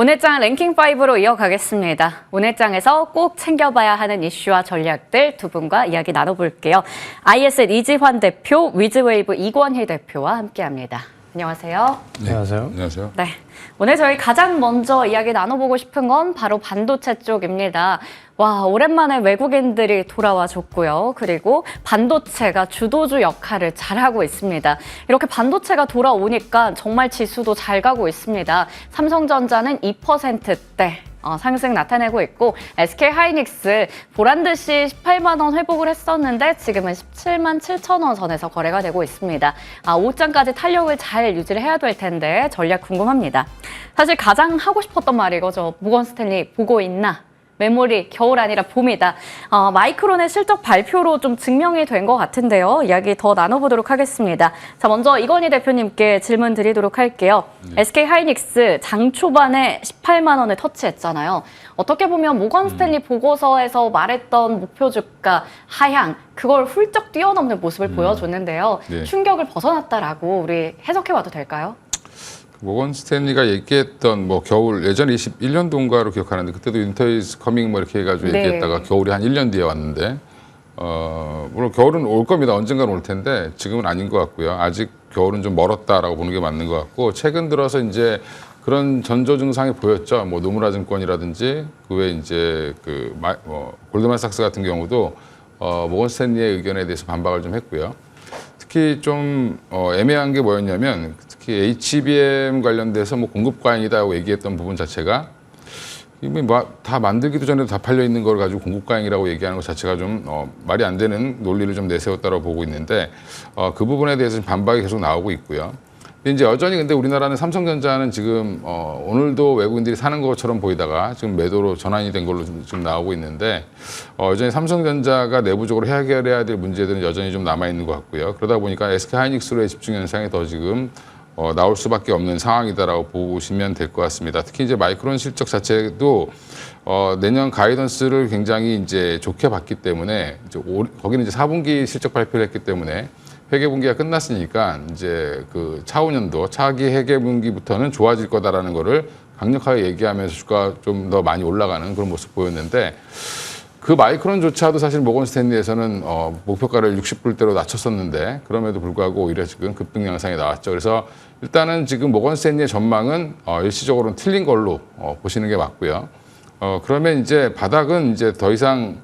오늘 장 랭킹5로 이어가겠습니다. 오늘 장에서 꼭 챙겨봐야 하는 이슈와 전략들 두 분과 이야기 나눠볼게요. ISL 이지환 대표, 위즈웨이브 이권희 대표와 함께합니다. 안녕하세요. 네. 안녕하세요. 안녕하세요. 네, 오늘 저희 가장 먼저 이야기 나눠보고 싶은 건 바로 반도체 쪽입니다. 와, 오랜만에 외국인들이 돌아와 줬고요. 그리고 반도체가 주도주 역할을 잘하고 있습니다. 이렇게 반도체가 돌아오니까 정말 지수도 잘 가고 있습니다. 삼성전자는 2%대 상승 나타내고 있고, SK하이닉스 보란듯이 18만 원 회복을 했었는데 지금은 17만 7천 원 선에서 거래가 되고 있습니다. 5장까지 탄력을 잘 유지를 해야 될 텐데 전략 궁금합니다. 사실 가장 하고 싶었던 말이 이거죠. 모건 스탠리 보고 있나? 메모리, 겨울 아니라 봄이다. 마이크론의 실적 발표로 좀 증명이 된 것 같은데요. 이야기 더 나눠보도록 하겠습니다. 자, 먼저 이건희 대표님께 질문 드리도록 할게요. SK하이닉스 장 초반에 18만 원을 터치했잖아요. 어떻게 보면 모건 스탠리 보고서에서 말했던 목표 주가 하향, 그걸 훌쩍 뛰어넘는 모습을 보여줬는데요. 네. 충격을 벗어났다라고 우리 해석해봐도 될까요? 모건 스탠리가 얘기했던 겨울 예전에 21년도인가로 기억하는데, 그때도 윈터 이즈 커밍 이렇게 해가지고 네. 얘기했다가 겨울이 한 1년 뒤에 왔는데, 물론 겨울은 올 겁니다. 언젠가는 올 텐데 지금은 아닌 것 같고요. 아직 겨울은 좀 멀었다라고 보는 게 맞는 것 같고, 최근 들어서 이제 그런 전조 증상이 보였죠. 노무라증권이라든지 그 외에 이제 골드만삭스 같은 경우도 모건 스탠리의 의견에 대해서 반박을 좀 했고요. 특히 좀 애매한 게 뭐였냐면, 특히 HBM 관련돼서 공급 과잉이다고 얘기했던 부분 자체가 이미 다 만들기도 전에도 다 팔려 있는 걸 가지고 공급 과잉이라고 얘기하는 것 자체가 좀 말이 안 되는 논리를 좀 내세웠다고 보고 있는데, 그 부분에 대해서 반박이 계속 나오고 있고요. 근데 이제 여전히 근데 우리나라는 삼성전자는 지금 오늘도 외국인들이 사는 것처럼 보이다가 지금 매도로 전환이 된 걸로 지금 나오고 있는데, 여전히 삼성전자가 내부적으로 해결해야 될 문제들은 여전히 좀 남아 있는 것 같고요. 그러다 보니까 SK하이닉스로의 집중 현상이 더 지금 나올 수밖에 없는 상황이다라고 보시면 될 것 같습니다. 특히 이제 마이크론 실적 자체도 내년 가이던스를 굉장히 이제 좋게 봤기 때문에, 거기는 이제 4분기 실적 발표를 했기 때문에 회계 분기가 끝났으니까 이제 그 차후년도 차기 회계 분기부터는 좋아질 거다라는 거를 강력하게 얘기하면서 주가 좀 더 많이 올라가는 그런 모습 보였는데, 그 마이크론조차도 사실 모건 스탠리에서는 목표가를 60불대로 낮췄었는데, 그럼에도 불구하고 오히려 지금 급등 양상이 나왔죠. 그래서 일단은 지금 모건 스탠리의 전망은 일시적으로는 틀린 걸로 보시는 게 맞고요. 그러면 이제 바닥은 이제 더 이상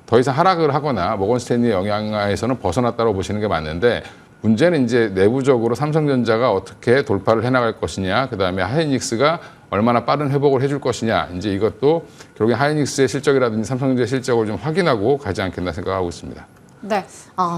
하락을 하거나 모건 스탠리의 영향에서는 벗어났다고 보시는 게 맞는데, 문제는 이제 내부적으로 삼성전자가 어떻게 돌파를 해나갈 것이냐, 그 다음에 하이닉스가 얼마나 빠른 회복을 해줄 것이냐, 이제 이것도 결국에 하이닉스의 실적이라든지 삼성전자의 실적을 좀 확인하고 가지 않겠나 생각하고 있습니다. 네,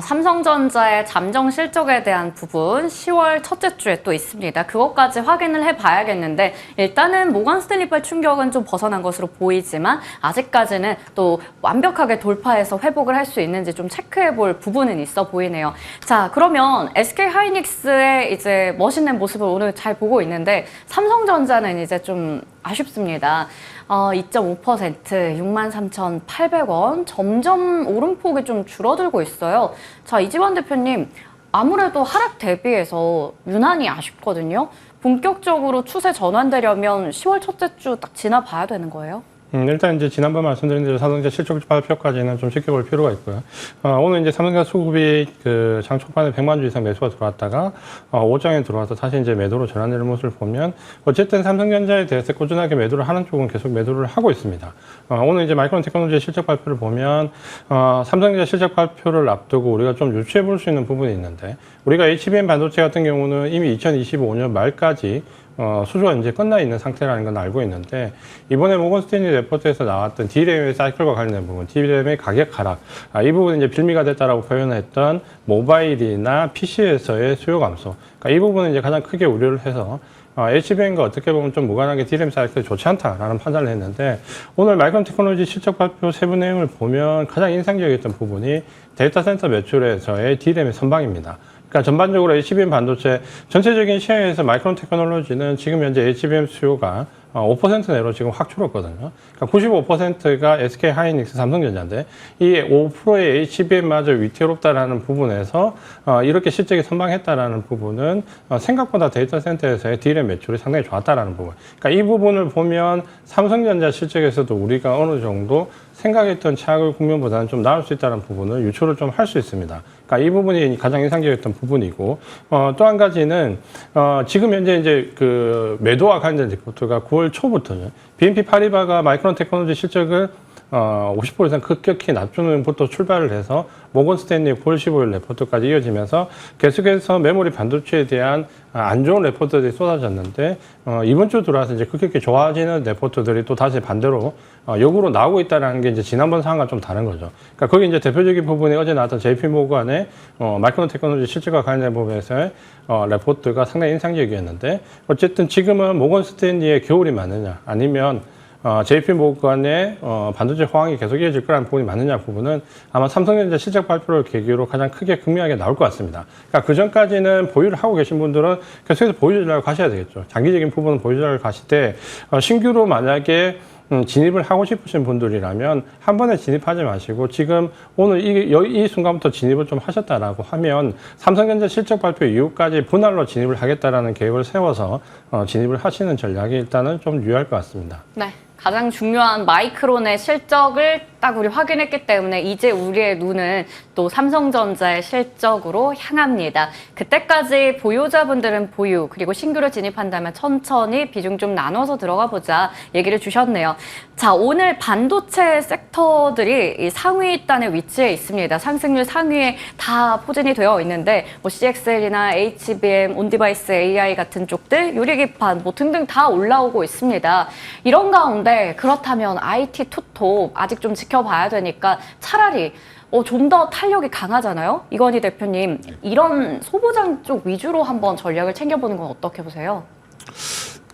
삼성전자의 잠정 실적에 대한 부분 10월 첫째 주에 또 있습니다. 그것까지 확인을 해봐야겠는데, 일단은 모건 스탠리발 충격은 좀 벗어난 것으로 보이지만 아직까지는 또 완벽하게 돌파해서 회복을 할 수 있는지 좀 체크해볼 부분은 있어 보이네요. 자, 그러면 SK하이닉스의 이제 멋있는 모습을 오늘 잘 보고 있는데, 삼성전자는 이제 좀 아쉽습니다. 2.5%, 63,800원. 점점 오름폭이 좀 줄어들고 있어요. 자, 이지환 대표님, 아무래도 하락 대비해서 유난히 아쉽거든요. 본격적으로 추세 전환되려면 10월 첫째 주 딱 지나봐야 되는 거예요? 일단 이제 지난번 말씀드린 대로 삼성전자 실적 발표까지는 좀 지켜볼 필요가 있고요. 오늘 이제 삼성전자 수급이 장 초반에 100만 주 이상 매수가 들어왔다가 5장에 들어와서 다시 이제 매도로 전환되는 모습을 보면, 어쨌든 삼성전자에 대해서 꾸준하게 매도를 하는 쪽은 계속 매도를 하고 있습니다. 오늘 이제 마이크론 테크놀로지의 실적 발표를 보면 삼성전자 실적 발표를 앞두고 우리가 좀 유추해 볼 수 있는 부분이 있는데, 우리가 HBM 반도체 같은 경우는 이미 2025년 말까지 수주가 이제 끝나 있는 상태라는 건 알고 있는데, 이번에 모건 스탠리 레포트에서 나왔던 D램의 사이클과 관련된 부분, D램의 가격 하락, 이 부분은 이제 빌미가 됐다라고 표현했던 모바일이나 PC에서의 수요 감소, 그러니까 이 부분은 이제 가장 크게 우려를 해서 HBM과 어떻게 보면 좀 무관하게 D램 사이클이 좋지 않다라는 판단을 했는데, 오늘 마이크론 테크놀로지 실적 발표 세부 내용을 보면 가장 인상적이었던 부분이 데이터 센터 매출에서의 D램의 선방입니다. 그러니까 전반적으로 HBM 반도체 전체적인 시야에서 마이크론 테크놀로지는 지금 현재 HBM 수요가 5% 내로 지금 확 줄었거든요. 그러니까 95%가 SK 하이닉스, 삼성전자인데 이 5%의 HBM마저 위태롭다라는 부분에서 이렇게 실적이 선방했다라는 부분은 생각보다 데이터 센터에서의 D램 매출이 상당히 좋았다라는 부분. 그러니까 이 부분을 보면 삼성전자 실적에서도 우리가 어느 정도 생각했던 차익을 국면보다는 좀 나을 수 있다는 부분을 유추를 좀 할 수 있습니다. 그러니까 이 부분이 가장 인상적이었던 부분이고, 또 한 가지는, 지금 현재 이제 그 매도와 관련 리포트가 9월 초부터는 BNP 파리바가 마이크론 테크놀로지 실적을 50% 이상 급격히 낮추는부터 출발을 해서 모건 스탠리 9월 15일 레포트까지 이어지면서 계속해서 메모리 반도체에 대한 안 좋은 레포트들이 쏟아졌는데 이번 주 들어와서 이제 급격히 좋아지는 레포트들이 또 다시 반대로 역으로 나오고 있다는 게 이제 지난번 상황과 좀 다른 거죠. 그러니까 거기 이제 대표적인 부분이 어제 나왔던 JP 모건의 마이크론 테크놀로지 실적과 관련된 부분에서의 레포트가 상당히 인상적이었는데 어쨌든 지금은 모건 스탠리의 겨울이 맞느냐 아니면 JP 모건의 반도체 호황이 계속 이어질 거라는 부분이 맞느냐 부분은 아마 삼성전자 실적 발표를 계기로 가장 크게 극명하게 나올 것 같습니다. 그러니까 그 전까지는 보유를 하고 계신 분들은 계속해서 보유 전략을 가셔야 되겠죠. 장기적인 부분은 보유 전략을 가실 때 신규로 만약에 진입을 하고 싶으신 분들이라면 한 번에 진입하지 마시고 지금 오늘 이 순간부터 진입을 좀 하셨다라고 하면 삼성전자 실적 발표 이후까지 분할로 진입을 하겠다라는 계획을 세워서 진입을 하시는 전략이 일단은 좀 유효할 것 같습니다. 네. 가장 중요한 마이크론의 실적을 딱 우리 확인했기 때문에 이제 우리의 눈은 또 삼성전자의 실적으로 향합니다. 그때까지 보유자분들은 보유, 그리고 신규로 진입한다면 천천히 비중 좀 나눠서 들어가 보자 얘기를 주셨네요. 자, 오늘 반도체 섹터들이 이 상위 단의 위치에 있습니다. 상승률 상위에 다 포진이 되어 있는데 뭐 CXL이나 HBM, 온디바이스 AI 같은 쪽들, 유리기판 뭐 등등 다 올라오고 있습니다. 이런 가운데 그렇다면 IT 투톱 아직 좀 지켜봐야 되니까 차라리 좀 더 탄력이 강하잖아요. 이건희 대표님, 이런 소부장 쪽 위주로 한번 전략을 챙겨보는 건 어떻게 보세요?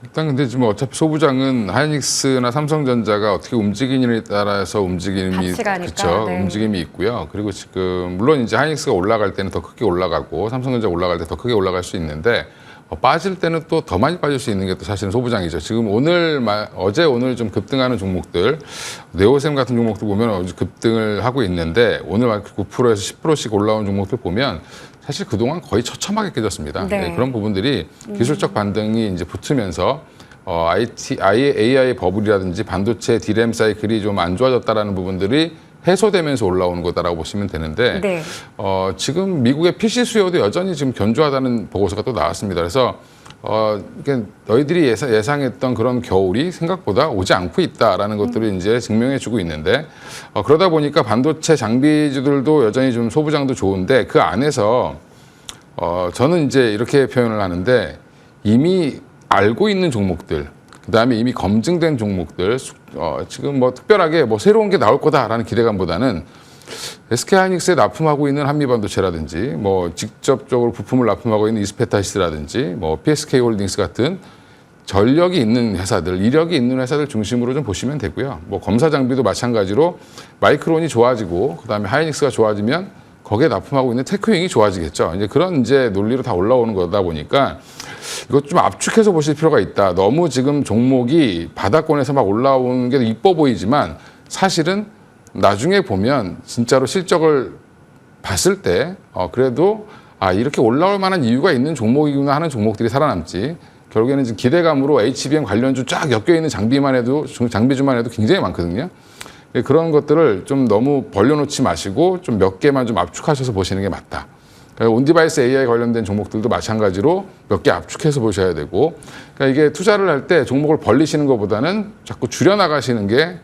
일단 근데 지금 어차피 소부장은 하이닉스나 삼성전자가 어떻게 움직이느냐에 따라서 움직임이 그렇죠. 네. 움직임이 있고요. 그리고 지금 물론 이제 하이닉스가 올라갈 때는 더 크게 올라가고 삼성전자 올라갈 때 더 크게 올라갈 수 있는데 빠질 때는 또 더 많이 빠질 수 있는 게 또 사실은 소부장이죠. 지금 어제 오늘 좀 급등하는 종목들, 네오셈 같은 종목들 보면 급등을 하고 있는데 오늘 9%에서 10%씩 올라온 종목들 보면 사실 그동안 거의 처참하게 깨졌습니다. 네. 네, 그런 부분들이 기술적 반등이 이제 붙으면서 AI 버블이라든지 반도체 D램 사이클이 좀 안 좋아졌다라는 부분들이 해소되면서 올라오는 거다라고 보시면 되는데 네. 지금 미국의 PC 수요도 여전히 지금 견조하다는 보고서가 또 나왔습니다. 그래서 이게 너희들이 예상했던 그런 겨울이 생각보다 오지 않고 있다라는 것들을 이제 증명해주고 있는데 그러다 보니까 반도체 장비주들도 여전히 좀 소부장도 좋은데 그 안에서 저는 이제 이렇게 표현을 하는데 이미 알고 있는 종목들, 그다음에 이미 검증된 종목들, 지금 뭐 특별하게 뭐 새로운 게 나올 거다라는 기대감보다는 SK하이닉스에 납품하고 있는 한미반도체라든지 뭐 직접적으로 부품을 납품하고 있는 이스페타시스라든지 뭐 PSK홀딩스 같은 전력이 있는 회사들, 이력이 있는 회사들 중심으로 좀 보시면 되고요. 뭐 검사 장비도 마찬가지로 마이크론이 좋아지고 그다음에 하이닉스가 좋아지면 거기에 납품하고 있는 테크윙이 좋아지겠죠. 이제 그런 이제 논리로 다 올라오는 거다 보니까 이것 좀 압축해서 보실 필요가 있다. 너무 지금 종목이 바닥권에서 막 올라오는 게 이뻐 보이지만 사실은 나중에 보면 진짜로 실적을 봤을 때 그래도 이렇게 올라올 만한 이유가 있는 종목이구나 하는 종목들이 살아남지. 결국에는 지금 기대감으로 HBM 관련주 쫙 엮여 있는 장비주만 해도 굉장히 많거든요. 그런 것들을 좀 너무 벌려놓지 마시고 좀 몇 개만 좀 압축하셔서 보시는 게 맞다. 온디바이스 AI 관련된 종목들도 마찬가지로 몇 개 압축해서 보셔야 되고, 그러니까 이게 투자를 할 때 종목을 벌리시는 것보다는 자꾸 줄여나가시는 게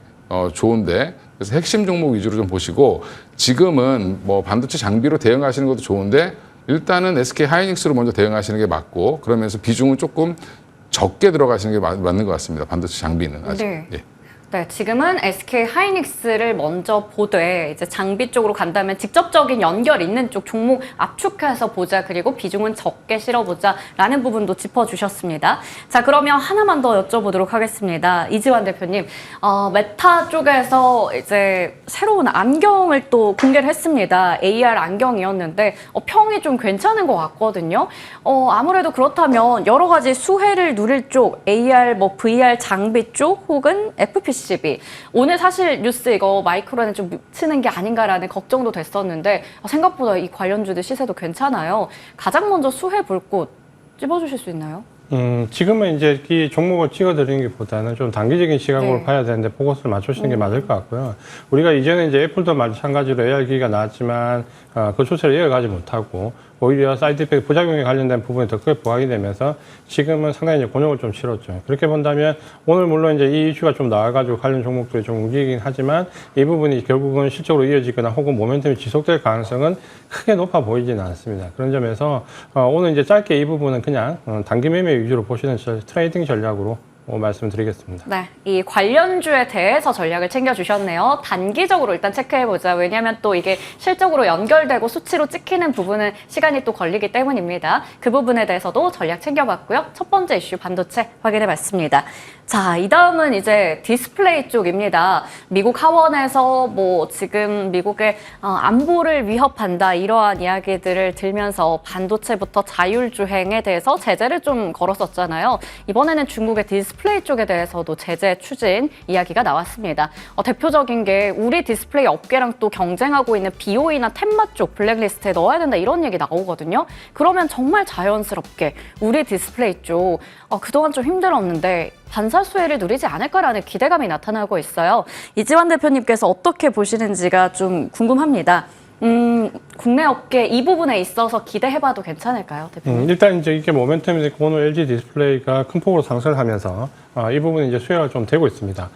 좋은데, 그래서 핵심 종목 위주로 좀 보시고, 지금은 뭐 반도체 장비로 대응하시는 것도 좋은데 일단은 SK 하이닉스로 먼저 대응하시는 게 맞고, 그러면서 비중은 조금 적게 들어가시는 게 맞는 것 같습니다. 반도체 장비는 아직. 네. 예. 네, 지금은 SK 하이닉스를 먼저 보되 이제 장비 쪽으로 간다면 직접적인 연결 있는 쪽 종목 압축해서 보자. 그리고 비중은 적게 실어보자라는 부분도 짚어주셨습니다. 자, 그러면 하나만 더 여쭤보도록 하겠습니다. 이지환 대표님, 메타 쪽에서 이제 새로운 안경을 또 공개를 했습니다. AR 안경이었는데 평이 좀 괜찮은 것 같거든요. 아무래도 그렇다면 여러 가지 수혜를 누릴 쪽 AR, VR 장비 쪽 혹은 FPCB 오늘 사실 뉴스 이거 마이크론에 좀 묻히는 게 아닌가라는 걱정도 됐었는데 생각보다 이 관련주들 시세도 괜찮아요. 가장 먼저 수혜 볼 곳 찝어주실 수 있나요? 지금은 이제 이 종목을 찍어드리는 게 보다는 좀 단기적인 시각으로 네. 봐야 되는데 포커스를 맞추시는 게 맞을 것 같고요. 우리가 이전에 이제 애플도 마찬가지로 AR기가 나왔지만 그 추세를 이어가지 못하고 오히려 사이드 이펙트 부작용에 관련된 부분이 더 크게 부각이 되면서 지금은 상당히 이제 곤욕을 좀 치렀죠. 그렇게 본다면 오늘 물론 이제 이 이슈가 좀 나와가지고 관련 종목들이 좀 움직이긴 하지만 이 부분이 결국은 실적으로 이어지거나 혹은 모멘텀이 지속될 가능성은 크게 높아 보이지는 않습니다. 그런 점에서 오늘 이제 짧게 이 부분은 그냥 단기 매매 위주로 보시는 트레이딩 전략으로 말씀드리겠습니다. 네, 이 관련주에 대해서 전략을 챙겨주셨네요. 단기적으로 일단 체크해보자. 왜냐하면 또 이게 실적으로 연결되고 수치로 찍히는 부분은 시간이 또 걸리기 때문입니다. 그 부분에 대해서도 전략 챙겨봤고요. 첫 번째 이슈 반도체 확인해봤습니다. 자, 이 다음은 이제 디스플레이 쪽입니다. 미국 하원에서 뭐 지금 미국의 안보를 위협한다 이러한 이야기들을 들면서 반도체부터 자율주행에 대해서 제재를 좀 걸었었잖아요. 이번에는 중국의 디스플레이 쪽에 대해서도 제재 추진 이야기가 나왔습니다. 대표적인 게 우리 디스플레이 업계랑 또 경쟁하고 있는 BOE나 텐마 쪽 블랙리스트에 넣어야 된다 이런 얘기 나오거든요. 그러면 정말 자연스럽게 우리 디스플레이 쪽 그동안 좀 힘들었는데 반사 수혜를 누리지 않을까라는 기대감이 나타나고 있어요. 이지환 대표님께서 어떻게 보시는지가 좀 궁금합니다. 국내 업계 이 부분에 있어서 기대해봐도 괜찮을까요, 대표님? 일단 이제 이게 모멘텀이 됐고 오늘 LG 디스플레이가 큰 폭으로 상승을 하면서 이 부분이 이제 수혜가 좀 되고 있습니다.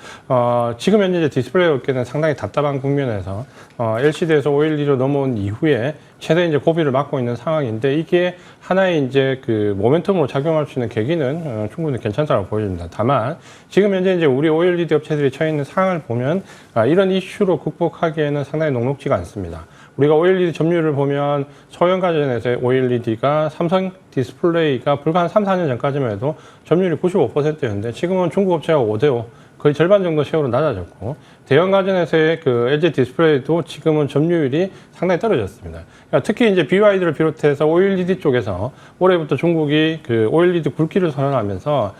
지금 현재 이제 디스플레이 업계는 상당히 답답한 국면에서 LCD에서 OLED로 넘어온 이후에 최대 이제 고비를 맞고 있는 상황인데 이게 하나의 이제 그 모멘텀으로 작용할 수 있는 계기는 충분히 괜찮다고 보여집니다. 다만 지금 현재 이제 우리 OLED 업체들이 처해 있는 상황을 보면 이런 이슈로 극복하기에는 상당히 녹록지가 않습니다. 우리가 OLED 점유율을 보면 소형 가전에서의 OLED가 삼성 디스플레이가 불과 한 3, 4년 전까지만 해도 점유율이 95%였는데 지금은 중국 업체가 5대5 거의 절반 정도 쉐어로 낮아졌고 대형 가전에서의 그 LG 디스플레이도 지금은 점유율이 상당히 떨어졌습니다. 그러니까 특히 이제 BYD를 비롯해서 OLED 쪽에서 올해부터 중국이 그 OLED 굵기를 선언하면서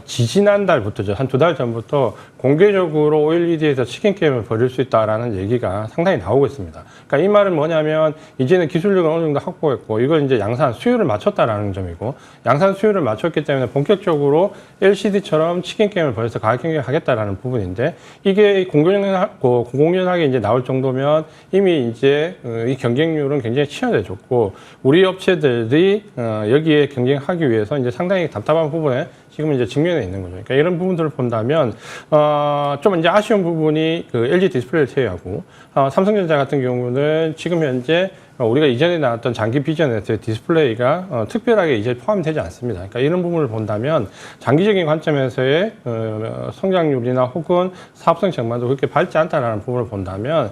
지지난달부터죠. 한 2달 전부터 공개적으로 OLED에서 치킨 게임을 벌일 수 있다라는 얘기가 상당히 나오고 있습니다. 그러니까 이 말은 뭐냐면 이제는 기술력을 어느 정도 확보했고 이걸 이제 양산 수요를 맞췄다라는 점이고 양산 수요를 맞췄기 때문에 본격적으로 LCD처럼 치킨 게임을 벌여서 가격 경쟁하겠다라는 부분인데 이게 공공연하게 이제 나올 정도면 이미 이제 이 경쟁률은 굉장히 치열해졌고 우리 업체들이 여기에 경쟁하기 위해서 이제 상당히 답답한 부분에 지금 이제 직면해 있는 거죠. 그러니까 이런 부분들을 본다면 좀 이제 아쉬운 부분이 그 LG 디스플레이를 제외하고 삼성전자 같은 경우는 지금 현재 우리가 이전에 나왔던 장기 비전에서의 디스플레이가 특별하게 이제 포함되지 않습니다. 그러니까 이런 부분을 본다면 장기적인 관점에서의 성장률이나 혹은 사업성 전망도 그렇게 밝지 않다라는 부분을 본다면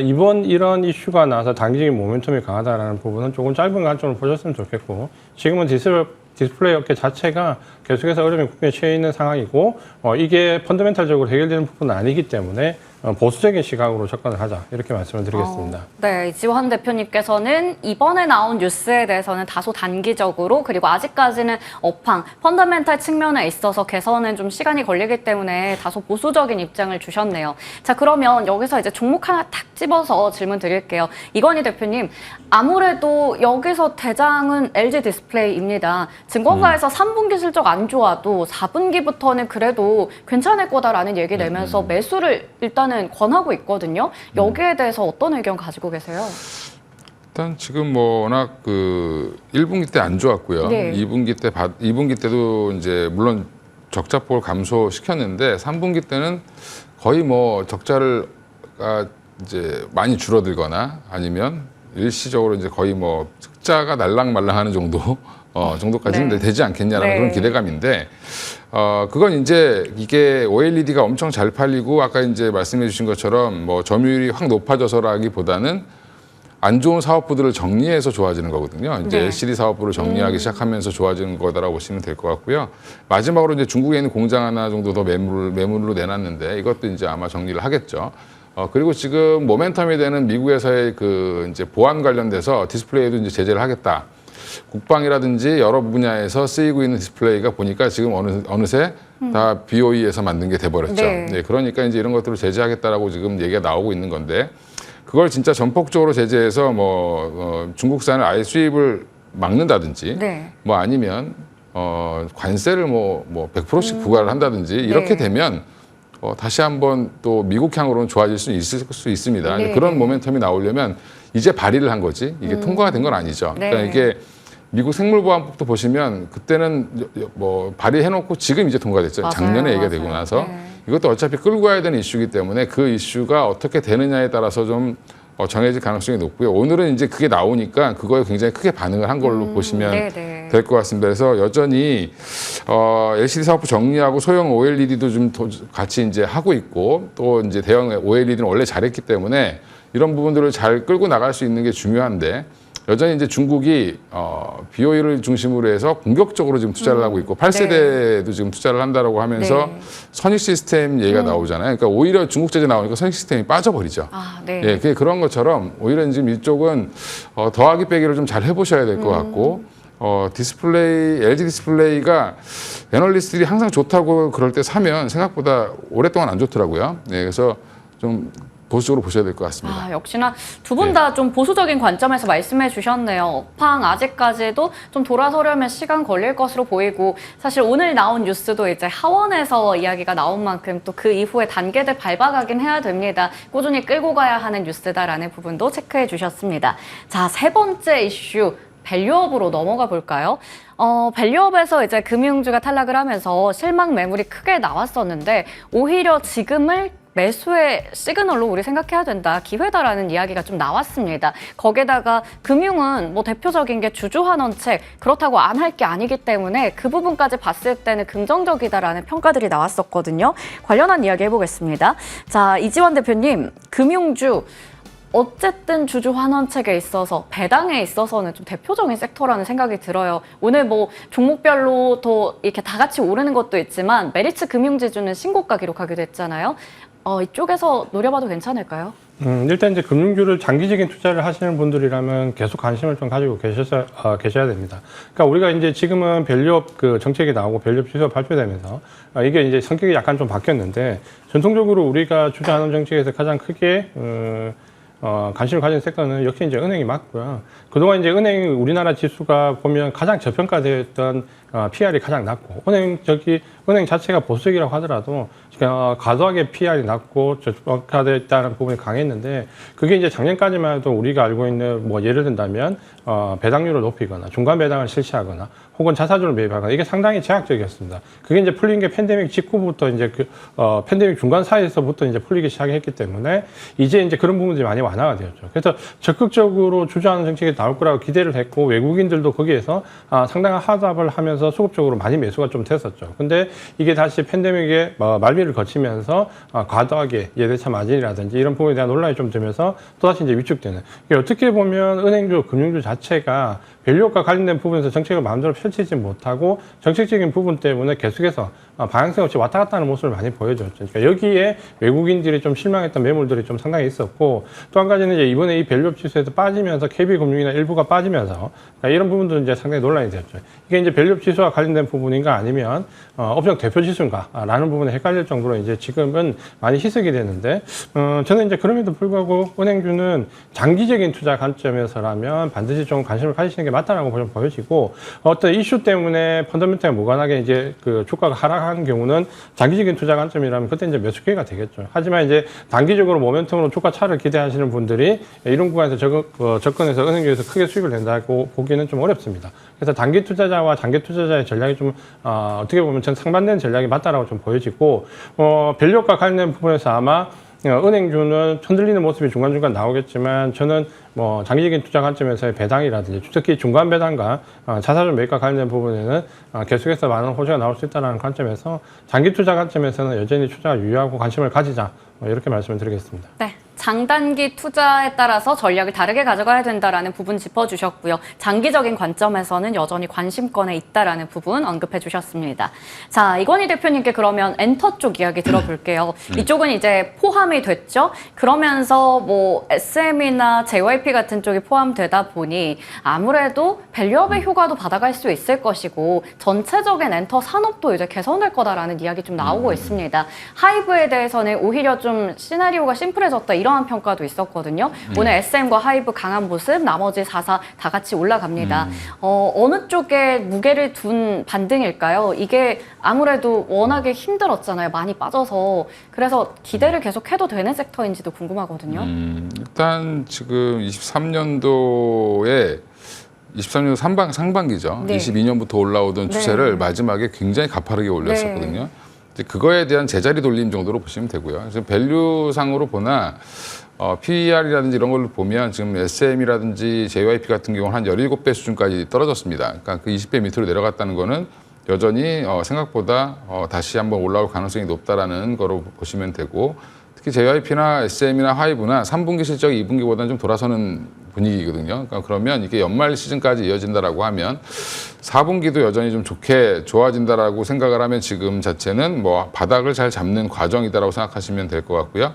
이번 이런 이슈가 나와서 단기적인 모멘텀이 강하다라는 부분은 조금 짧은 관점으로 보셨으면 좋겠고 지금은 디스플레이 업계 자체가 계속해서 어려움에 국면에 처해 있는 상황이고 이게 펀더멘탈적으로 해결되는 부분은 아니기 때문에 보수적인 시각으로 접근을 하자 이렇게 말씀을 드리겠습니다. 네, 이지환 대표님께서는 이번에 나온 뉴스에 대해서는 다소 단기적으로 그리고 아직까지는 업황, 펀더멘탈 측면에 있어서 개선은 좀 시간이 걸리기 때문에 다소 보수적인 입장을 주셨네요. 자, 그러면 여기서 이제 종목 하나 탁 집어서 질문 드릴게요. 이건희 대표님, 아무래도 여기서 대장은 LG 디스플레이입니다. 증권가에서 3분기 실적 안 좋아도 4분기부터는 그래도 괜찮을 거다라는 얘기 내면서 매수를 일단은 권하고 있거든요. 여기에 대해서 어떤 의견 가지고 계세요? 일단 지금 뭐 워낙 그 1분기 때 안 좋았고요. 네. 2분기 때도 이제 물론 적자폭을 감소시켰는데 3분기 때는 거의 뭐 적자를 이제 많이 줄어들거나 아니면 일시적으로 이제 거의 뭐 흑자가 날랑말랑하는 정도 정도까지는 네. 되지 않겠냐라는 네. 그런 기대감인데 그건 이제 이게 OLED가 엄청 잘 팔리고 아까 이제 말씀해 주신 것처럼 뭐 점유율이 확 높아져서라기보다는 안 좋은 사업부들을 정리해서 좋아지는 거거든요. 이제 네. LCD 사업부를 정리하기 시작하면서 좋아지는 거다라고 보시면 될 것 같고요. 마지막으로 이제 중국에 있는 공장 하나 정도 더 매물로 내놨는데 이것도 이제 아마 정리를 하겠죠. 그리고 지금 모멘텀이 되는 미국에서의 그 이제 보안 관련돼서 디스플레이도 이제 제재를 하겠다. 국방이라든지 여러 분야에서 쓰이고 있는 디스플레이가 보니까 지금 어느새 다 BOE에서 만든 게 돼버렸죠. 네. 네, 그러니까 이제 이런 것들을 제재하겠다라고 지금 얘기가 나오고 있는 건데 그걸 진짜 전폭적으로 제재해서 중국산을 아예 수입을 막는다든지 네. 뭐 아니면 관세를 뭐 100%씩 부과를 한다든지 이렇게 네. 되면 다시 한번 또 미국향으로는 좋아질 수 있을 수 있습니다. 네. 그런 모멘텀이 나오려면 이제 발의를 한 거지 이게 통과가 된 건 아니죠. 네. 그러니까 이게 미국 생물보안법도 보시면 그때는 뭐 발의해놓고 지금 이제 통과됐죠. 맞아요, 작년에 얘기가 맞아요. 되고 나서 네. 이것도 어차피 끌고 가야 되는 이슈이기 때문에 그 이슈가 어떻게 되느냐에 따라서 좀 정해질 가능성이 높고요. 오늘은 이제 그게 나오니까 그거에 굉장히 크게 반응을 한 걸로 보시면 네네. 될 것 같습니다. 그래서 여전히 LCD 사업부 정리하고 소형 OLED도 좀 같이 이제 하고 있고 또 이제 대형 OLED는 원래 잘했기 때문에 이런 부분들을 잘 끌고 나갈 수 있는 게 중요한데 여전히 이제 중국이 BOE를 중심으로 해서 공격적으로 지금 투자를 하고 있고 8세대도 지금 투자를 한다라고 하면서 네. 선익 시스템 얘기가 나오잖아요. 그러니까 오히려 중국 제재 나오니까 선익 시스템이 빠져버리죠. 아, 네. 예, 그런 것처럼 오히려 지금 이쪽은 더하기 빼기를 좀 잘 해보셔야 될 것 같고 디스플레이, LG 디스플레이가 애널리스트들이 항상 좋다고 그럴 때 사면 생각보다 오랫동안 안 좋더라고요. 예, 그래서 좀 보수적으로 보셔야 될 것 같습니다. 아, 역시나 두 분 다 좀 보수적인 관점에서 말씀해 주셨네요. 업황 아직까지도 좀 돌아서려면 시간 걸릴 것으로 보이고 사실 오늘 나온 뉴스도 이제 하원에서 이야기가 나온 만큼 또 그 이후에 단계들 밟아가긴 해야 됩니다. 꾸준히 끌고 가야 하는 뉴스다라는 부분도 체크해 주셨습니다. 자, 세 번째 이슈. 밸류업으로 넘어가 볼까요? 밸류업에서 이제 금융주가 탈락을 하면서 실망 매물이 크게 나왔었는데 오히려 지금을 매수의 시그널로 우리 생각해야 된다. 기회다라는 이야기가 좀 나왔습니다. 거기다가 금융은 뭐 대표적인 게 주주환원책 그렇다고 안 할 게 아니기 때문에 그 부분까지 봤을 때는 긍정적이다라는 평가들이 나왔었거든요. 관련한 이야기 해보겠습니다. 자, 이지원 대표님, 금융주 어쨌든 주주 환원책에 있어서 배당에 있어서는 좀 대표적인 섹터라는 생각이 들어요. 오늘 뭐 종목별로 더 이렇게 다 같이 오르는 것도 있지만 메리츠 금융지주는 신고가 기록하기도 했잖아요. 이쪽에서 노려봐도 괜찮을까요? 일단 이제 금융주를 장기적인 투자를 하시는 분들이라면 계속 관심을 좀 가지고 계셔야 됩니다. 그러니까 우리가 이제 지금은 밸류업 그 정책이 나오고 밸류업 지수가 발표되면서 이게 이제 성격이 약간 좀 바뀌었는데 전통적으로 우리가 주주환원 정책에서 가장 크게 관심을 가진 섹터는 역시 이제 은행이 맞고요. 그동안 이제 우리나라 지수가 보면 가장 저평가되었던 PR이 가장 낮고, 은행 자체가 보수적이라고 하더라도, 과도하게 PR이 낮고 저평가되었다는 부분이 강했는데, 그게 이제 작년까지만 해도 우리가 알고 있는, 뭐, 예를 든다면, 배당률을 높이거나, 중간 배당을 실시하거나, 혹은 자사주를 매입하거나, 이게 상당히 제약적이었습니다. 그게 이제 풀린 게 팬데믹 직후부터 이제 팬데믹 중간 사이에서부터 이제 풀리기 시작했기 때문에, 이제 그런 부분들이 많이 완화가 되었죠. 그래서 적극적으로 주주하는 정책이 나올 거라고 기대를 했고, 외국인들도 거기에서 상당한 하답을 하면서 수급적으로 많이 매수가 좀 됐었죠. 근데 이게 다시 팬데믹의 말미를 거치면서 과도하게 예대차 마진이라든지 이런 부분에 대한 논란이 좀 들면서 또다시 이제 위축되는. 어떻게 보면 은행주, 금융주 자체가 밸류업과 관련된 부분에서 정책을 마음대로 펼치지 못하고 정책적인 부분 때문에 계속해서 방향성 없이 왔다 갔다 하는 모습을 많이 보여줬죠. 그러니까 여기에 외국인들이 좀 실망했던 매물들이 좀 상당히 있었고 또 한 가지는 이제 이번에 이 밸류업 지수에서 빠지면서 KB금융이나 일부가 빠지면서 이런 부분들은 이제 상당히 논란이 되었죠. 이게 이제 밸류업 지수와 관련된 부분인가 아니면 업종 대표 지수인가 라는 부분에 헷갈릴 정도로 이제 지금은 많이 희석이 되는데 저는 이제 그럼에도 불구하고 은행주는 장기적인 투자 관점에서라면 반드시 좀 관심을 가지시는 게 맞다라고 좀 보여지고 어떤 이슈 때문에 펀더멘털에 무관하게 이제 그 주가가 하락하는 경우는 장기적인 투자 관점이라면 그때 이제 매수 기회가 되겠죠. 하지만 이제 단기적으로 모멘텀으로 주가 차를 기대하시는 분들이 이런 구간에서 접근해서 은행주에서 크게 수익을 낸다고 보기는 좀 어렵습니다. 그래서 단기 투자자와 장기 투자자의 전략이 좀 어떻게 보면 전 상반된 전략이 맞다라고 좀 보여지고 밸류업과 관련된 부분에서 아마 은행주는 흔들리는 모습이 중간중간 나오겠지만 저는 뭐 장기적인 투자 관점에서의 배당이라든지 특히 중간 배당과 자사주 매입과 관련된 부분에는 계속해서 많은 호재가 나올 수 있다는 관점에서 장기 투자 관점에서는 여전히 투자가 유효하고 관심을 가지자 이렇게 말씀을 드리겠습니다. 네. 장단기 투자에 따라서 전략을 다르게 가져가야 된다라는 부분 짚어주셨고요. 장기적인 관점에서는 여전히 관심권에 있다라는 부분 언급해 주셨습니다. 자, 이건희 대표님께 그러면 엔터 쪽 이야기 들어볼게요. 이쪽은 이제 포함이 됐죠. 그러면서 뭐 SM이나 JYP 같은 쪽이 포함되다 보니 아무래도 밸류업의 효과도 받아갈 수 있을 것이고 전체적인 엔터 산업도 이제 개선될 거다라는 이야기 좀 나오고 있습니다. 하이브에 대해서는 오히려 좀 시나리오가 심플해졌다 이런 평가도 있었거든요. 오늘 SM과 하이브 강한 모습, 나머지 4사 다 같이 올라갑니다. 어느 쪽에 무게를 둔 반등일까요? 이게 아무래도 워낙에 힘들었잖아요. 많이 빠져서. 그래서 기대를 계속 해도 되는 섹터인지도 궁금하거든요. 일단 지금 23년도 상반기죠. 네. 22년부터 올라오던 네. 추세를 마지막에 굉장히 가파르게 올렸었거든요. 이제 그거에 대한 제자리 돌림 정도로 보시면 되고요. 지금 밸류상으로 보나 PER이라든지 이런 걸로 보면 지금 SM이라든지 JYP 같은 경우는 한 17배 수준까지 떨어졌습니다. 그러니까 그 20배 밑으로 내려갔다는 거는 여전히 생각보다 다시 한번 올라올 가능성이 높다라는 거로 보시면 되고, 특히 JYP나 SM이나 하이브나 3분기 실적이 2분기보다는 좀 돌아서는 분위기거든요. 그러니까 그러면 이게 연말 시즌까지 이어진다라고 하면 4분기도 여전히 좀 좋게 좋아진다라고 생각을 하면 지금 자체는 뭐 바닥을 잘 잡는 과정이다라고 생각하시면 될 것 같고요.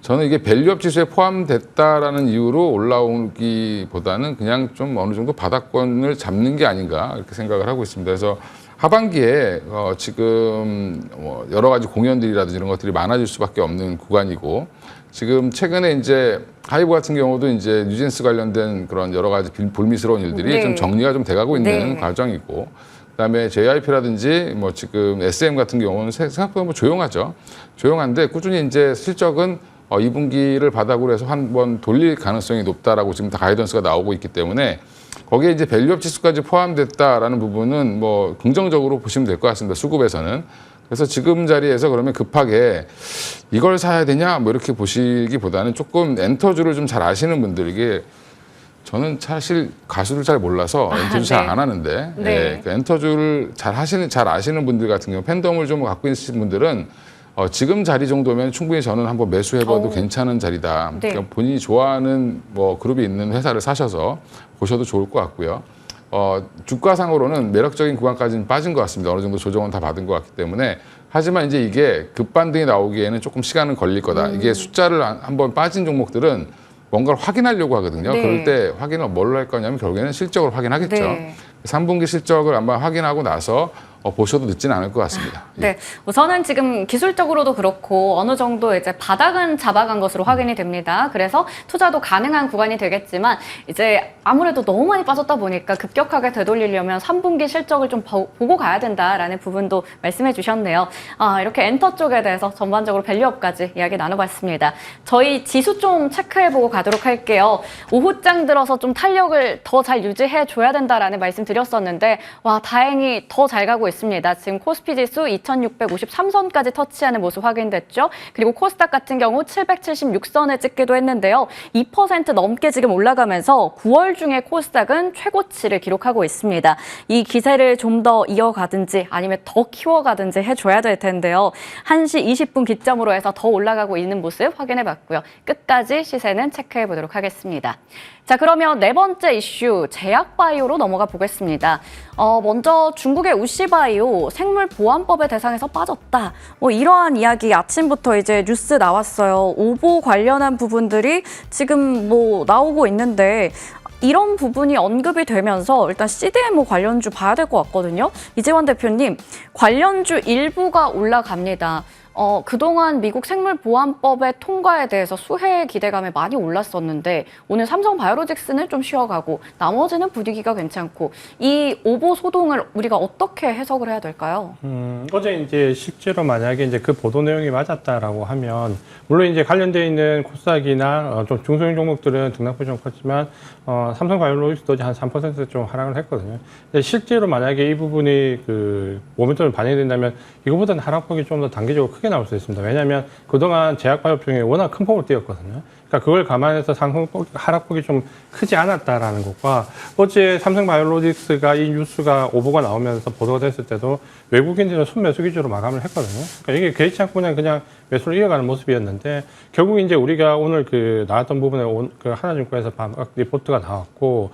저는 이게 밸류업 지수에 포함됐다라는 이유로 올라오기보다는 그냥 좀 어느 정도 바닥권을 잡는 게 아닌가 이렇게 생각을 하고 있습니다. 그래서 하반기에 지금 여러 가지 공연들이라든지 이런 것들이 많아질 수밖에 없는 구간이고, 지금 최근에 이제 하이브 같은 경우도 이제 뉴진스 관련된 그런 여러 가지 불미스러운 일들이 네. 좀 정리가 좀 돼가고 있는 네. 과정이고, 그다음에 JYP라든지 뭐 지금 SM 같은 경우는 생각보다 뭐 조용하죠. 조용한데 꾸준히 이제 실적은 2분기를 바닥으로 해서 한 번 돌릴 가능성이 높다라고 지금 다 가이던스가 나오고 있기 때문에 거기에 이제 밸류업 지수까지 포함됐다라는 부분은 뭐 긍정적으로 보시면 될 것 같습니다. 수급에서는. 그래서 지금 자리에서 그러면 급하게 이걸 사야 되냐 뭐 이렇게 보시기보다는 조금 엔터주를 좀 잘 아시는 분들, 이게 저는 사실 가수를 잘 몰라서 엔터주 잘 안 하는데 네. 그 엔터주를 잘 아시는 분들 같은 경우 팬덤을 좀 갖고 있으신 분들은 지금 자리 정도면 충분히 저는 한번 매수해봐도 괜찮은 자리다. 네. 그러니까 본인이 좋아하는 뭐 그룹이 있는 회사를 사셔서 보셔도 좋을 것 같고요. 주가상으로는 매력적인 구간까지는 빠진 것 같습니다. 어느 정도 조정은 다 받은 것 같기 때문에. 하지만 이제 이게 급반등이 나오기에는 조금 시간은 걸릴 거다. 이게 숫자를 한번 빠진 종목들은 뭔가를 확인하려고 하거든요. 네. 그럴 때 확인을 뭘로 할 거냐면 결국에는 실적을 확인하겠죠. 네. 3분기 실적을 아마 확인하고 나서 보셔도 늦지는 않을 것 같습니다. 네, 우선은 지금 기술적으로도 그렇고 어느 정도 이제 바닥은 잡아간 것으로 확인이 됩니다. 그래서 투자도 가능한 구간이 되겠지만 이제 아무래도 너무 많이 빠졌다 보니까 급격하게 되돌리려면 3분기 실적을 좀 보고 가야 된다라는 부분도 말씀해 주셨네요. 이렇게 엔터 쪽에 대해서 전반적으로 밸류업까지 이야기 나눠봤습니다. 저희 지수 좀 체크해보고 가도록 할게요. 오후장 들어서 좀 탄력을 더 잘 유지해 줘야 된다라는 말씀 드렸었는데 와, 다행히 더 잘 가고 있습니다. 지금 코스피 지수 2653선까지 터치하는 모습 확인됐죠. 그리고 코스닥 같은 경우 776선을 찍기도 했는데요. 2% 넘게 지금 올라가면서 9월 중에 코스닥은 최고치를 기록하고 있습니다. 이 기세를 좀 더 이어가든지 아니면 더 키워가든지 해줘야 될 텐데요. 1시 20분 기점으로 해서 더 올라가고 있는 모습 확인해봤고요. 끝까지 시세는 체크해보도록 하겠습니다. 자, 그러면 네 번째 이슈 제약바이오로 넘어가 보겠습니다. 먼저 중국의 우시바이오 생물보안법의 대상에서 빠졌다. 이러한 이야기 아침부터 이제 뉴스 나왔어요. 오보 관련한 부분들이 지금 나오고 있는데 이런 부분이 언급이 되면서 일단 CDMO 관련주 봐야 될 것 같거든요. 이재환 대표님, 관련주 일부가 올라갑니다. 그동안 미국 생물보안법의 통과에 대해서 수혜의 기대감에 많이 올랐었는데 오늘 삼성바이오로직스는 좀 쉬어가고 나머지는 분위기가 괜찮고 이 오보 소동을 우리가 어떻게 해석을 해야 될까요? 어제 이제 실제로 만약에 이제 그 보도 내용이 맞았다라고 하면 물론 이제 관련되어 있는 코스닥이나 좀 중소형 종목들은 등락폭이 좀 컸지만 삼성바이오로직스도 한 3% 좀 하락을 했거든요. 근데 실제로 만약에 이 부분이 그 모멘텀을 반영이 된다면 이거보다는 하락폭이 좀 더 단계적으로 크게 크게 나올 수 있습니다. 왜냐하면 그동안 제약바이오 비용이 워낙 큰 폭으로 뛰었거든요. 그러니까 그걸 감안해서 하락폭이 좀 크지 않았다라는 것과 어제 삼성바이오로직스가 이 뉴스가 오보가 나오면서 보도가 됐을 때도 외국인들은 순매수 기조로 마감을 했거든요. 그러니까 이게 개의치 않고 그냥 매수를 이어가는 모습이었는데 결국 이제 우리가 오늘 그 나왔던 부분에 그 하나증권에서 반박 리포트가 나왔고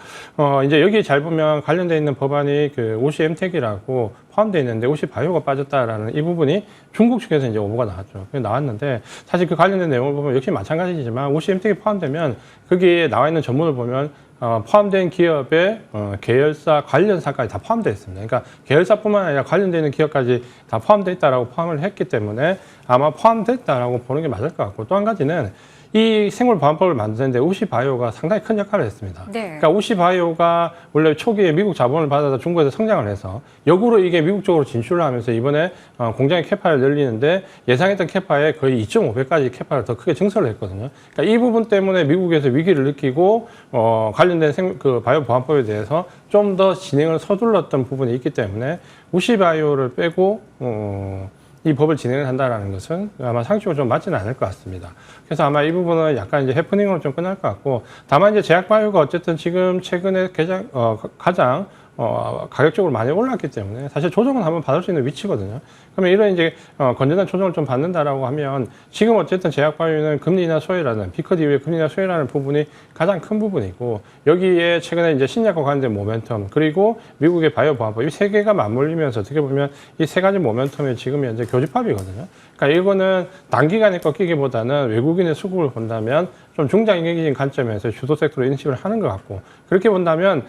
이제 여기 잘 보면 관련돼 있는 법안이 그 OCM택이라고 포함되어 있는데 OC바이오가 빠졌다라는 이 부분이 중국 측에서 이제 오보가 나왔죠. 나왔는데 사실 그 관련된 내용을 보면 역시 마찬가지지만 OCM택이 포함되면 거기에 나와 있는 전문을 보면 포함된 기업의 계열사 관련사까지 다 포함되어 있습니다. 그러니까 계열사뿐만 아니라 관련되어 있는 기업까지 다 포함되어 있다라고 포함을 했기 때문에 아마 포함됐다라고 보는 게 맞을 것 같고 또 한 가지는 이 생물보안법을 만드는데 우시바이오가 상당히 큰 역할을 했습니다. 네. 그러니까 우시바이오가 원래 초기에 미국 자본을 받아서 중국에서 성장을 해서 역으로 이게 미국 쪽으로 진출을 하면서 이번에 공장의 캐파를 늘리는데 예상했던 캐파의 거의 2.5배까지 캐파를 더 크게 증설을 했거든요. 그러니까 이 부분 때문에 미국에서 위기를 느끼고 관련된 그 바이오 보안법에 대해서 좀 더 진행을 서둘렀던 부분이 있기 때문에 우시바이오를 빼고 이 법을 진행을 한다라는 것은 아마 상식적으로 좀 맞지는 않을 것 같습니다. 그래서 아마 이 부분은 약간 이제 해프닝으로 좀 끝날 것 같고, 다만 이제 제약바이오가 어쨌든 지금 최근에 가장 가격적으로 많이 올랐기 때문에 사실 조정은 한번 받을 수 있는 위치거든요. 그러면 이런 이제 건전한 조정을 좀 받는다라고 하면 지금 어쨌든 제약바이오는 금리 인하 소외라는 비커드 이후에 금리 인하 소외라는 부분이 가장 큰 부분이고 여기에 최근에 이제 신약과 관련된 모멘텀 그리고 미국의 바이오 보안법 이 세 개가 맞물리면서 어떻게 보면 이 세 가지 모멘텀이 지금 현재 교집합이거든요. 그러니까 이거는 단기간에 꺾이기보다는 외국인의 수급을 본다면 좀 중장기적인 관점에서 주도 섹터로 인식을 하는 것 같고 그렇게 본다면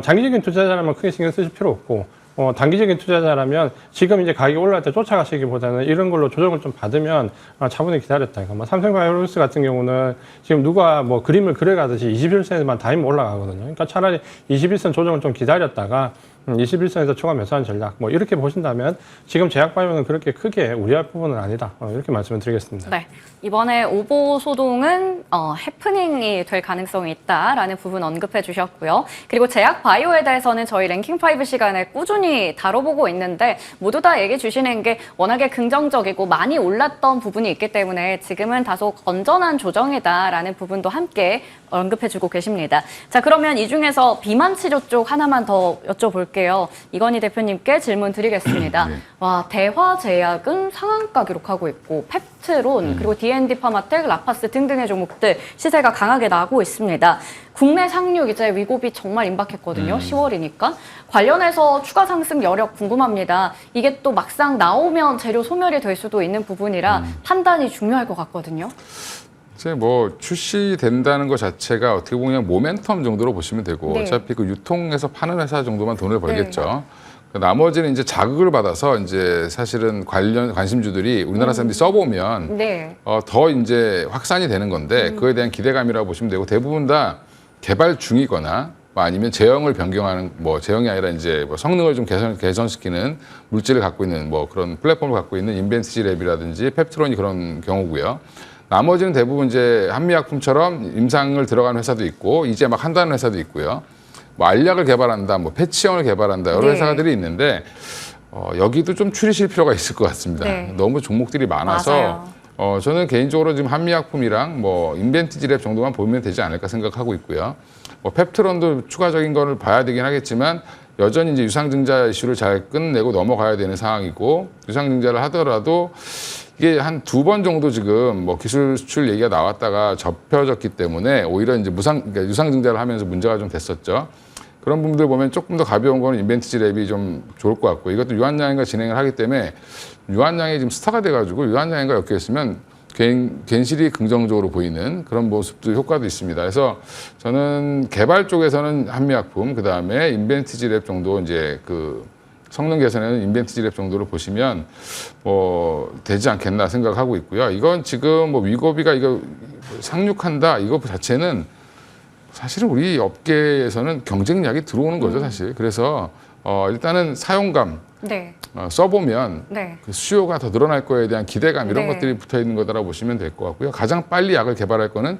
장기적인 투자자라면 크게 신경 쓰실 필요 없고 단기적인 투자자라면 지금 이제 가격이 올라갈 때 쫓아가시기보다는 이런 걸로 조정을 좀 받으면 차분히 기다렸다. 뭐 삼성바이오로직스 같은 경우는 지금 누가 뭐 그림을 그려가듯이 21선에만 다이면 올라가거든요. 그러니까 차라리 21선 조정을 좀 기다렸다가 21선에서 초과 매수한 전략 뭐 이렇게 보신다면 지금 제약바이오는 그렇게 크게 우려할 부분은 아니다. 이렇게 말씀을 드리겠습니다. 네. 이번에 오보 소동은 해프닝이 될 가능성이 있다라는 부분 언급해 주셨고요. 그리고 제약바이오에 대해서는 저희 랭킹5 시간에 꾸준히 다뤄보고 있는데 모두 다 얘기해 주시는 게 워낙에 긍정적이고 많이 올랐던 부분이 있기 때문에 지금은 다소 건전한 조정이다라는 부분도 함께 언급해 주고 계십니다. 자, 그러면 이 중에서 비만 치료 쪽 하나만 더 여쭤볼게요. 이건희 대표님께 질문 드리겠습니다. 네. 와, 대화제약은 상한가 기록하고 있고 펩트론 그리고 D&D 파마텍, 라파스 등등의 종목들 시세가 강하게 나고 있습니다. 국내 상륙 이제 위고비 정말 임박했거든요. 10월이니까. 관련해서 추가 상승 여력 궁금합니다. 이게 또 막상 나오면 재료 소멸이 될 수도 있는 부분이라 판단이 중요할 것 같거든요. 이제 뭐 출시된다는 것 자체가 어떻게 보면 모멘텀 정도로 보시면 되고 네. 어차피 그 유통해서 파는 회사 정도만 돈을 벌겠죠. 나머지는 이제 자극을 받아서 이제 사실은 관심주들이 우리나라 사람들이 써보면 네. 더 이제 확산이 되는 건데 그거에 대한 기대감이라고 보시면 되고 대부분 다 개발 중이거나 뭐 아니면 제형을 변경하는 뭐 제형이 아니라 이제 뭐 성능을 좀 개선시키는 물질을 갖고 있는 뭐 그런 플랫폼을 갖고 있는 인벤티지 랩이라든지 펩트론이 그런 경우고요. 나머지는 대부분 이제 한미약품처럼 임상을 들어가는 회사도 있고 이제 막 한다는 회사도 있고요. 뭐 알약을 개발한다, 뭐 패치형을 개발한다 여러 네. 회사들이 있는데 여기도 좀 추리실 필요가 있을 것 같습니다. 네. 너무 종목들이 많아서 저는 개인적으로 지금 한미약품이랑 뭐 인벤티지랩 정도만 보면 되지 않을까 생각하고 있고요. 뭐 펩트론도 추가적인 거를 봐야 되긴 하겠지만 여전히 이제 유상증자 이슈를 잘 끝내고 넘어가야 되는 상황이고 유상증자를 하더라도 이게 한 2번 정도 지금 뭐 기술 수출 얘기가 나왔다가 접혀졌기 때문에 오히려 이제 그러니까 유상증자를 하면서 문제가 좀 됐었죠. 그런 부분들 보면 조금 더 가벼운 거는 인벤티지 랩이 좀 좋을 것 같고 이것도 유한양인과 진행을 하기 때문에 유한양이 지금 스타가 돼가지고 유한양인과 엮여 있으면 괜시리 긍정적으로 보이는 그런 모습도 효과도 있습니다. 그래서 저는 개발 쪽에서는 한미약품 그 다음에 인벤티지 랩 정도 이제 그 성능 개선에는 인벤티지 랩 정도로 보시면 뭐 되지 않겠나 생각하고 있고요. 이건 지금 뭐 위고비가 이거 상륙한다 이거 자체는 사실은 우리 업계에서는 경쟁력이 들어오는 거죠, 사실. 그래서 일단은 사용감 네. 써보면 네. 그 수요가 더 늘어날 거에 대한 기대감 이런 네. 것들이 붙어 있는 거다라고 보시면 될 것 같고요. 가장 빨리 약을 개발할 거는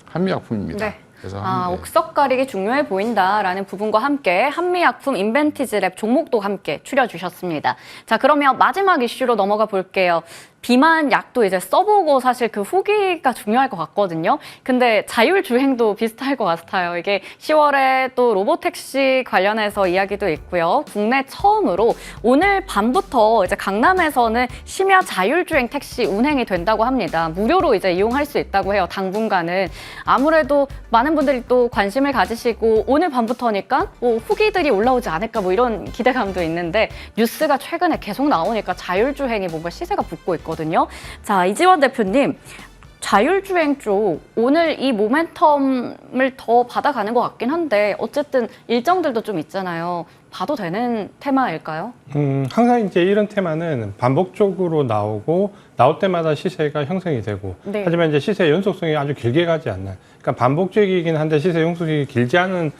한미약품입니다. 네. 그래서 옥석 가리기 중요해 보인다라는 부분과 함께 한미약품 인벤티지 랩 종목도 함께 추려주셨습니다. 자, 그러면 마지막 이슈로 넘어가 볼게요. 비만 약도 이제 써보고 사실 그 후기가 중요할 것 같거든요. 근데 자율주행도 비슷할 것 같아요. 이게 10월에 또 로보택시 관련해서 이야기도 있고요. 국내 처음으로 오늘 밤부터 이제 강남에서는 심야 자율주행 택시 운행이 된다고 합니다. 무료로 이제 이용할 수 있다고 해요. 당분간은. 아무래도 많은 분들이 또 관심을 가지시고 오늘 밤부터니까 뭐 후기들이 올라오지 않을까 뭐 이런 기대감도 있는데 뉴스가 최근에 계속 나오니까 자율주행이 뭔가 시세가 붙고 있거든요. 자, 이지원 대표님. 자율주행 쪽 오늘 이 모멘텀을 더 받아가는 것 같긴 한데 어쨌든 일정들도 좀 있잖아요. 봐도 되는 테마일까요? 항상 이제 이런 테마는 반복적으로 나오고 나올 때마다 시세가 형성이 되고 네. 하지만 이제 시세 연속성이 아주 길게 가지 않는 그러니까 반복적이긴 한데 시세 연속이 길지 않은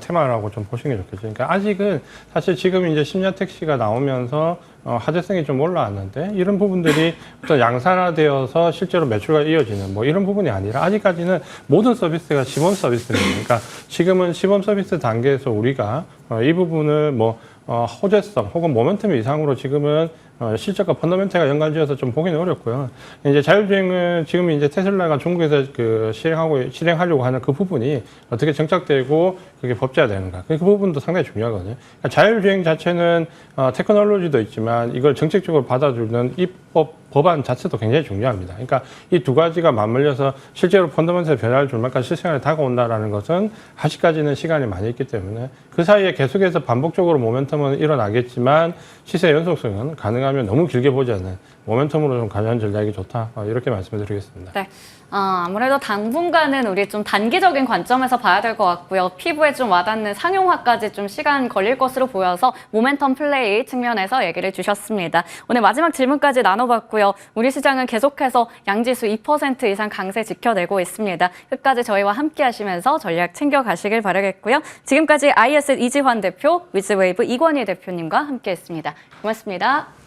테마라고 좀 보시는 게 좋겠죠. 그러니까 아직은 사실 지금 이제 심야 택시가 나오면서 화제성이 좀 올라왔는데 이런 부분들이 어떤 양산화되어서 실제로 매출과 이어지는 뭐 이런 부분이 아니라 아직까지는 모든 서비스가 시범 서비스입니다. 그러니까 지금은 시범 서비스 단계에서 우리가 이 부분을 뭐 호재성 혹은 모멘텀 이상으로 지금은 실적과 펀더멘탈과 연관지어서 좀 보기는 어렵고요. 이제 자율주행은 지금 이제 테슬라가 중국에서 실행하려고 하는 그 부분이 어떻게 정착되고 그게 법제화되는가. 그 부분도 상당히 중요하거든요. 그러니까 자율주행 자체는 테크놀로지도 있지만 이걸 정책적으로 받아주는 입법 법안 자체도 굉장히 중요합니다. 그러니까 이 두 가지가 맞물려서 실제로 펀더멘탈 변화를 줄 만큼 실생활에 다가온다라는 것은 아직까지는 시간이 많이 있기 때문에 그 사이에 계속해서 반복적으로 모멘텀은 일어나겠지만 시세 연속성은 가능하면 너무 길게 보지 않는 모멘텀으로 좀 가져가는 전략이 좋다. 이렇게 말씀을 드리겠습니다. 네. 아무래도 당분간은 우리 좀 단기적인 관점에서 봐야 될 것 같고요. 피부에 좀 와닿는 상용화까지 좀 시간 걸릴 것으로 보여서 모멘텀 플레이 측면에서 얘기를 주셨습니다. 오늘 마지막 질문까지 나눠봤고요. 우리 시장은 계속해서 양지수 2% 이상 강세 지켜내고 있습니다. 끝까지 저희와 함께 하시면서 전략 챙겨가시길 바라겠고요. 지금까지 IS 이지환 대표, 위즈웨이브 이권희 대표님과 함께했습니다. 고맙습니다.